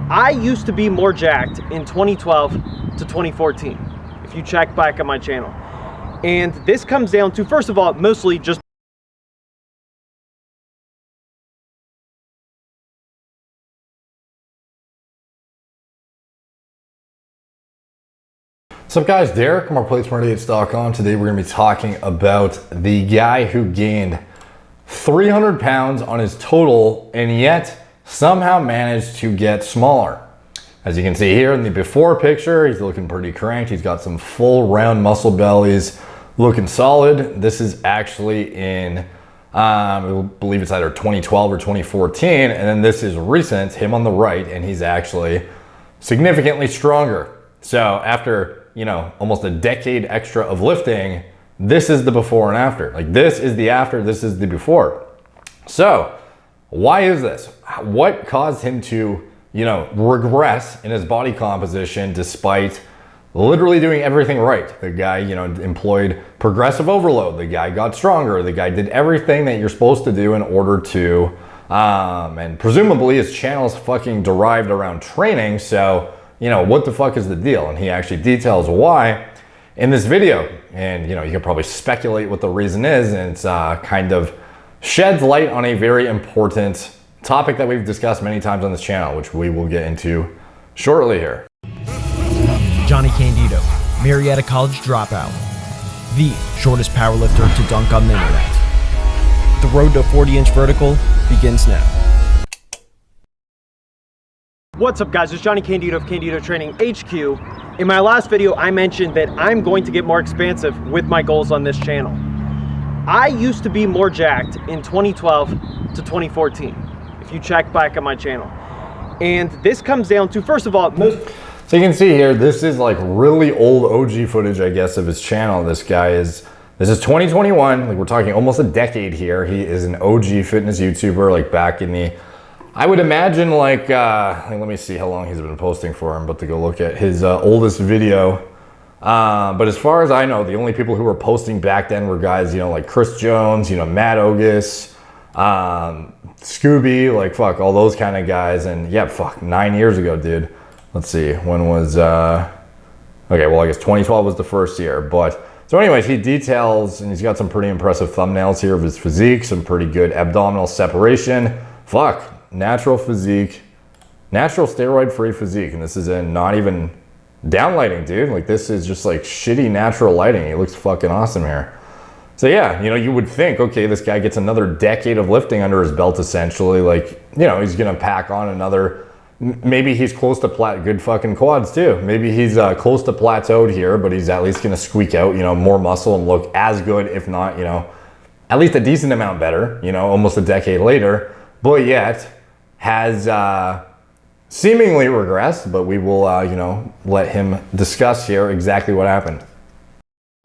I used to be more jacked in 2012 to 2014, if you check back on my channel. And this comes down to, first of all, mostly just What's up guys, Derek from OurPlateSmartDates.com. Today we're going to be talking about the guy who gained 300 pounds on his total and yet somehow managed to get smaller. As you can see here in the before picture, he's looking pretty cranked. He's got some full round muscle bellies, looking solid. This is actually in, I believe it's either 2012 or 2014. And then this is recent, him on the right, and he's actually significantly stronger. So after, almost a decade extra of lifting, this is the before and after. Like, this is the after, this is the before. So why is this? What caused him to, regress in his body composition despite literally doing everything right? The guy, employed progressive overload. The guy got stronger. The guy did everything that you're supposed to do in order to, and presumably his channel is fucking derived around training. So, what the fuck is the deal? And he actually details why in this video. And, you can probably speculate what the reason is. And it's kind of sheds light on a very important topic that we've discussed many times on this channel, which we will get into shortly here. Johnny Candido, Marietta College dropout, the shortest powerlifter to dunk on the internet. The road to 40-inch vertical begins now. What's up guys, it's Johnny Candido of Candido Training HQ. In my last video, I mentioned that I'm going to get more expansive with my goals on this channel. I used to be more jacked in 2012 to 2014, if you check back on my channel. And this comes down to, first of all, so you can see here, this is like really old OG footage, I guess, of his channel. This is 2021, like we're talking almost a decade here. He is an OG fitness YouTuber, like back in the, I would imagine like let me see how long he's been posting for. I'm about to go look at his oldest video. But as far as I know, the only people who were posting back then were guys, like Chris Jones, Matt Ogus, Scooby, like fuck, all those kind of guys. And yeah, fuck, 9 years ago, dude. Let's see, when was, okay, well, I guess 2012 was the first year. But so anyways, he details, and he's got some pretty impressive thumbnails here of his physique, some pretty good abdominal separation. Fuck. Natural physique, natural steroid-free physique, and this is in not even down lighting, dude. Like, this is just like shitty natural lighting. He looks fucking awesome here. So yeah, you would think, okay, this guy gets another decade of lifting under his belt, essentially. Like, he's gonna pack on another. Maybe he's close to good fucking quads too. Maybe he's close to plateaued here, but he's at least gonna squeak out, more muscle and look as good, if not, at least a decent amount better. Almost a decade later, but yet has seemingly regressed, but we will, let him discuss here exactly what happened.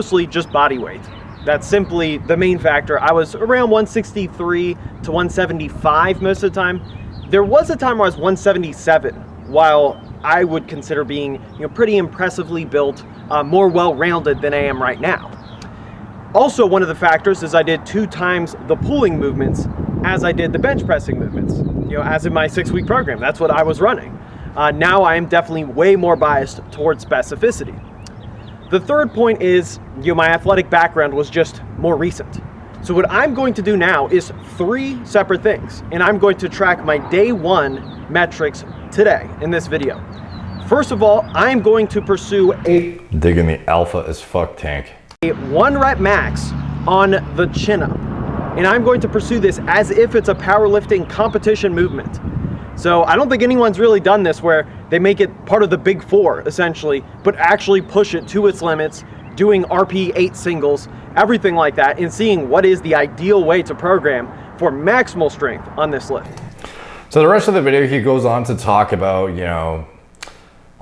Mostly just body weight. That's simply the main factor. I was around 163 to 175 most of the time. There was a time where I was 177, while I would consider being, pretty impressively built, more well-rounded than I am right now. Also, one of the factors is I did 2 times the pulling movements as I did the bench pressing movements, as in my 6-week program. That's what I was running. Now I am definitely way more biased towards specificity. The third point is, my athletic background was just more recent. So what I'm going to do now is 3 separate things, and I'm going to track my day 1 metrics today in this video. First of all, I'm going to pursue digging the alpha as fuck tank. A 1 rep max on the chin up. And I'm going to pursue this as if it's a powerlifting competition movement. So I don't think anyone's really done this where they make it part of the big 4 essentially, but actually push it to its limits, doing RP 8 singles, everything like that, and seeing what is the ideal way to program for maximal strength on this lift. So the rest of the video, he goes on to talk about,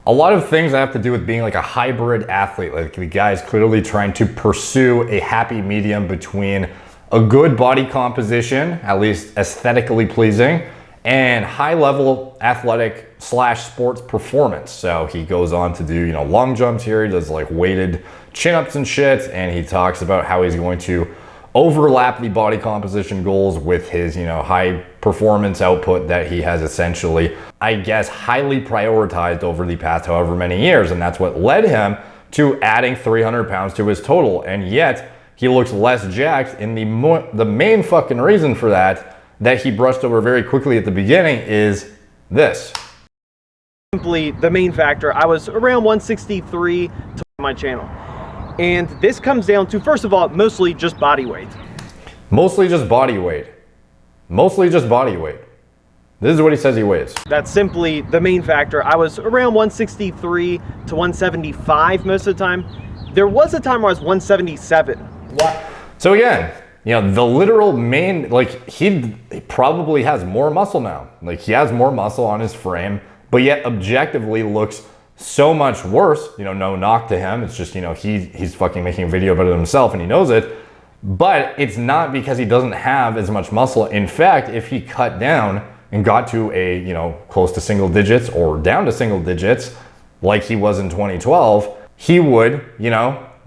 a lot of things that have to do with being like a hybrid athlete. Like, the guy's clearly trying to pursue a happy medium between a good body composition, at least aesthetically pleasing, and high level athletic / sports performance. So he goes on to do, long jumps here. He does like weighted chin ups and shit. And he talks about how he's going to overlap the body composition goals with his, high performance output that he has essentially, I guess, highly prioritized over the past however many years. And that's what led him to adding 300 pounds to his total. And yet he looks less jacked. And the main fucking reason for that he brushed over very quickly at the beginning is this. Simply the main factor. I was around 163 to my channel. And this comes down to, first of all, mostly just body weight. Mostly just body weight. Mostly just body weight. This is what he says he weighs. That's simply the main factor. I was around 163 to 175 most of the time. There was a time where I was 177. What? So again, the literal main, he probably has more muscle now. He has more muscle on his frame, but yet objectively looks so much worse. No knock to him. It's just, he's fucking making a video about it himself and he knows it. But it's not because he doesn't have as much muscle. In fact, if he cut down and got to a, close to single digits or down to single digits, like he was in 2012, he would,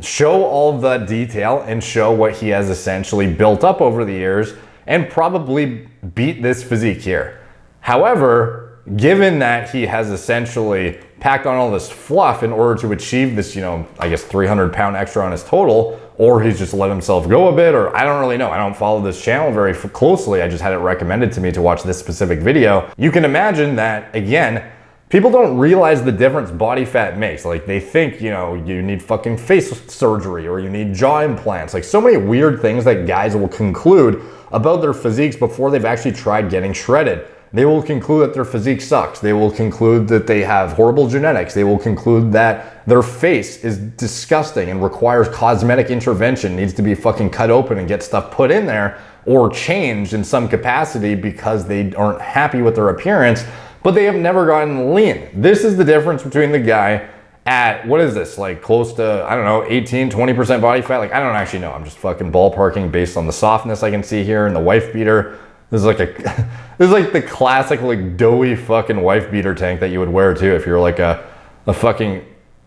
show all the detail and show what he has essentially built up over the years and probably beat this physique here. However, given that he has essentially packed on all this fluff in order to achieve this, I guess 300 pound extra on his total, or he's just let himself go a bit, or I don't really know. I don't follow this channel very closely. I just had it recommended to me to watch this specific video. You can imagine that, again, people don't realize the difference body fat makes. They think, you need fucking face surgery or you need jaw implants. So many weird things that guys will conclude about their physiques before they've actually tried getting shredded. They will conclude that their physique sucks. They will conclude that they have horrible genetics. They will conclude that their face is disgusting and requires cosmetic intervention, needs to be fucking cut open and get stuff put in there or changed in some capacity because they aren't happy with their appearance, but they have never gotten lean. This is the difference between the guy at, what is this, close to, I don't know, 18, 20% body fat? I don't actually know. I'm just fucking ballparking based on the softness I can see here and the wife beater. This is this is the classic doughy fucking wife beater tank that you would wear too if you're a fucking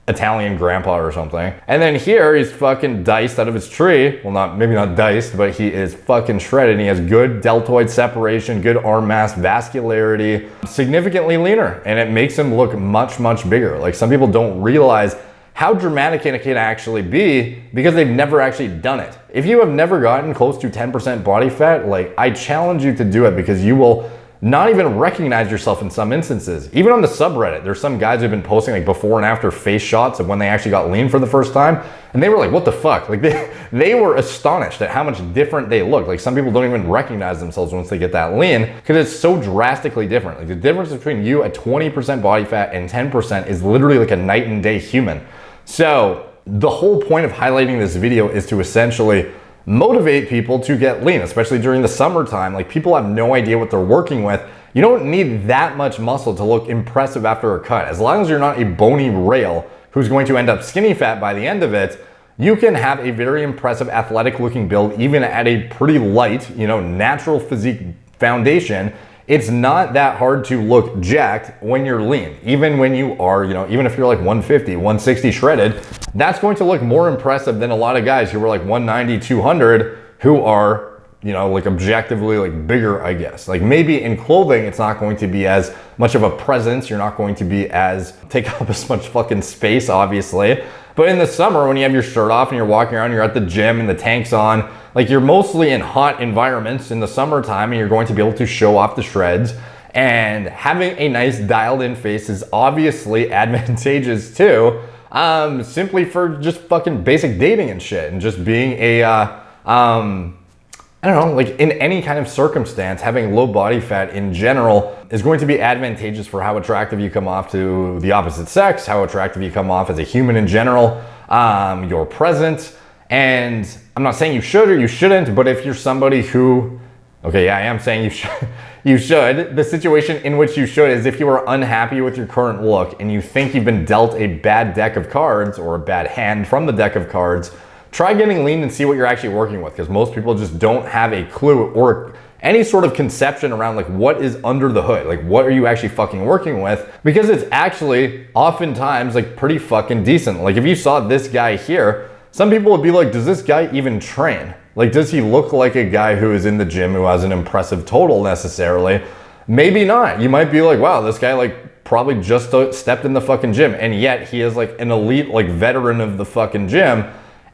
Italian grandpa or something. And then here he's fucking diced out of his tree. Well, maybe not diced, but he is fucking shredded. He has good deltoid separation, good arm mass, vascularity, significantly leaner, and it makes him look much, much bigger. Some people don't realize how dramatic it can actually be because they've never actually done it. If you have never gotten close to 10% body fat, I challenge you to do it because you will not even recognize yourself in some instances. Even on the subreddit, there's some guys who've been posting before and after face shots of when they actually got lean for the first time. And they were what the fuck? They were astonished at how much different they look. Some people don't even recognize themselves once they get that lean because it's so drastically different. The difference between you at 20% body fat and 10% is literally a night and day human. So the whole point of highlighting this video is to essentially motivate people to get lean, especially during the summertime. People have no idea what they're working with. You don't need that much muscle to look impressive after a cut. As long as you're not a bony rail who's going to end up skinny fat by the end of it, you can have a very impressive athletic looking build even at a pretty light, natural physique foundation. It's not that hard to look jacked when you're lean. Even when you are, even if you're 150, 160 shredded, that's going to look more impressive than a lot of guys who are 190, 200 who are, objectively bigger, I guess. Maybe in clothing, it's not going to be as much of a presence. You're not going to be take up as much fucking space, obviously. But in the summer, when you have your shirt off and you're walking around, you're at the gym and the tank's on, you're mostly in hot environments in the summertime and you're going to be able to show off the shreds. And having a nice dialed in face is obviously advantageous too, simply for just fucking basic dating and shit and just being I don't know, in any kind of circumstance, having low body fat in general is going to be advantageous for how attractive you come off to the opposite sex, how attractive you come off as a human in general, your presence. And I'm not saying you should or you shouldn't, but if you're somebody who, okay, yeah, I am saying you should. The situation in which you should is if you are unhappy with your current look and you think you've been dealt a bad deck of cards or a bad hand from the deck of cards, try getting lean and see what you're actually working with, because most people just don't have a clue or any sort of conception around what is under the hood, what are you actually fucking working with, because it's actually oftentimes pretty fucking decent. If you saw this guy here, some people would be like, does this guy even train? Like, does he look like a guy who is in the gym who has an impressive total necessarily? Maybe not. You might be like, wow, this guy like probably just stepped in the fucking gym, and yet he is like an elite like veteran of the fucking gym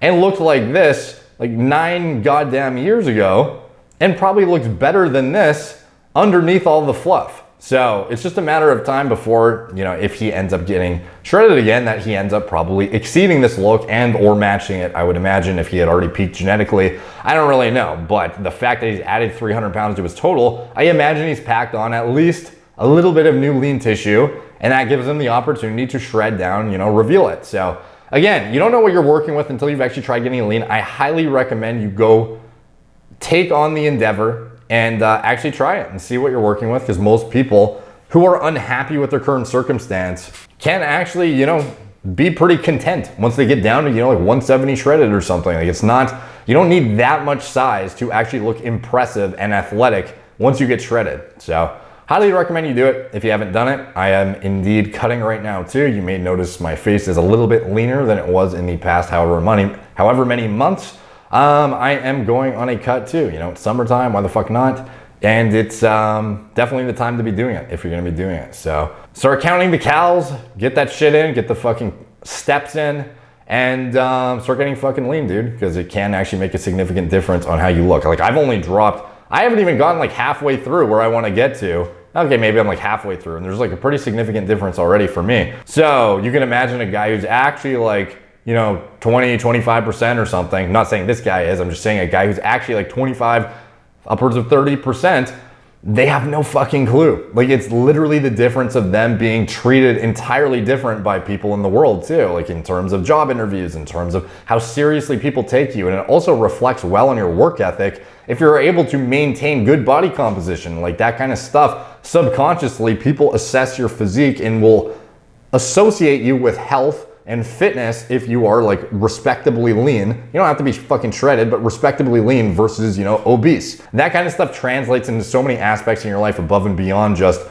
and looked like this like 9 goddamn years ago and probably looks better than this underneath all the fluff. So it's just a matter of time before, you know, if he ends up getting shredded again, that he ends up probably exceeding this look and or matching it. I would imagine if he had already peaked genetically. I don't really know, but the fact that he's added 300 pounds to his total, I imagine he's packed on at least a little bit of new lean tissue, and that gives him the opportunity to shred down, you know, reveal it. So again, you don't know what you're working with until you've actually tried getting lean. I highly recommend you go take on the endeavor and actually try it and see what you're working with, because most people who are unhappy with their current circumstance can actually, you know, be pretty content once they get down to, you know, like 170 shredded or something. Like, it's not, you don't need that much size to actually look impressive and athletic once you get shredded. So highly recommend you do it if you haven't done it. I am indeed cutting right now too. You may notice my face is a little bit leaner than it was in the past however many months. I am going on a cut too. You know, it's summertime, why the fuck not? And it's definitely the time to be doing it if you're gonna be doing it. So start counting the calories, get that shit in, get the fucking steps in, and start getting fucking lean, dude, because it can actually make a significant difference on how you look. Like, I haven't even gotten like halfway through where I wanna get to. Okay, maybe I'm like halfway through, and there's like a pretty significant difference already for me. So you can imagine a guy who's actually like, you know, 20, 25% or something. I'm not saying this guy is, I'm just saying a guy who's actually like 25, upwards of 30%, they have no fucking clue. Like, it's literally the difference of them being treated entirely different by people in the world too, like in terms of job interviews, in terms of how seriously people take you. And it also reflects well on your work ethic if you're able to maintain good body composition, like that kind of stuff. Subconsciously, people assess your physique and will associate you with health and fitness if you are like respectably lean. You don't have to be fucking shredded, but respectably lean versus, you know, obese. That kind of stuff translates into so many aspects in your life above and beyond just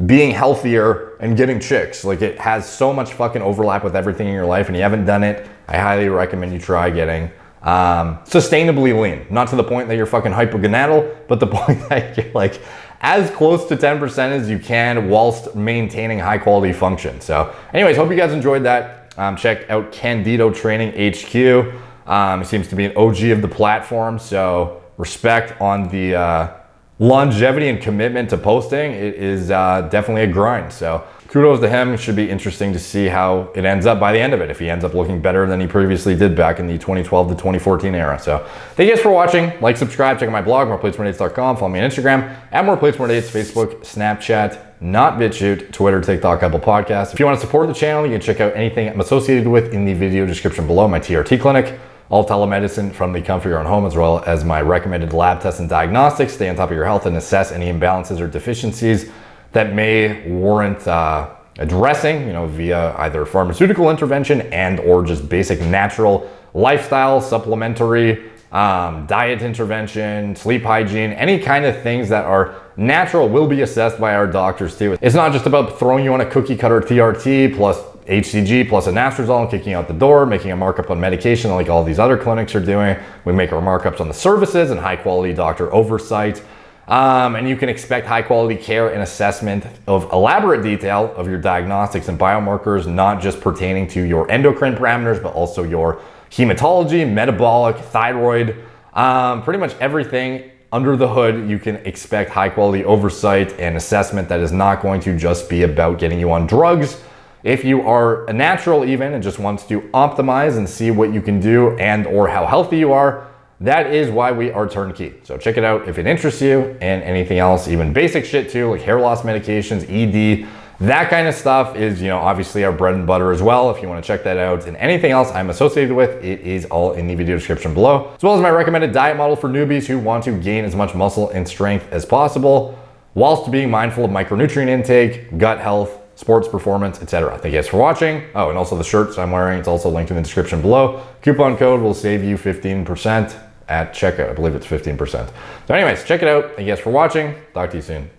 being healthier and getting chicks. Like, it has so much fucking overlap with everything in your life, and you haven't done it, I highly recommend you try getting sustainably lean. Not to the point that you're fucking hypogonadal, but the point that you're like as close to 10% as you can whilst maintaining high quality function. So anyways, hope you guys enjoyed that. Check out Candido Training HQ. He seems to be an OG of the platform, so respect on the longevity and commitment to posting. It is definitely a grind, so kudos to him. It should be interesting to see how it ends up by the end of it, if he ends up looking better than he previously did back in the 2012 to 2014 era. So thank you guys for watching. Like, subscribe, check out my blog, moreplates.com, follow me on Instagram at moreplates.dates, Facebook, Snapchat, not BitChute, Twitter, TikTok, Apple Podcasts. If you want to support the channel, you can check out anything I'm associated with in the video description below. My TRT clinic, all telemedicine from the comfort of your own home, as well as my recommended lab tests and diagnostics. Stay on top of your health and assess any imbalances or deficiencies that may warrant addressing, you know, via either pharmaceutical intervention and or just basic natural lifestyle, supplementary, diet intervention, sleep hygiene, any kind of things that are natural will be assessed by our doctors too. It's not just about throwing you on a cookie cutter TRT plus HCG plus anastrozole and kicking you out the door, making a markup on medication like all these other clinics are doing. We make our markups on the services and high quality doctor oversight. And you can expect high quality care and assessment of elaborate detail of your diagnostics and biomarkers, not just pertaining to your endocrine parameters, but also your hematology, metabolic, thyroid, pretty much everything under the hood. You can expect high quality oversight and assessment that is not going to just be about getting you on drugs. If you are a natural even and just wants to optimize and see what you can do and or how healthy you are, that is why we are turnkey. So check it out if it interests you, and anything else, even basic shit too, like hair loss medications, ED, that kind of stuff is, you know, obviously our bread and butter as well. If you want to check that out, and anything else I'm associated with, it is all in the video description below, as well as my recommended diet model for newbies who want to gain as much muscle and strength as possible, whilst being mindful of micronutrient intake, gut health, sports performance, etc. Thank you guys for watching. Oh, and also the shirts I'm wearing, it's also linked in the description below. Coupon code will save you 15% at checkout. I believe it's 15%. So anyways, check it out. Thank you guys for watching. Talk to you soon.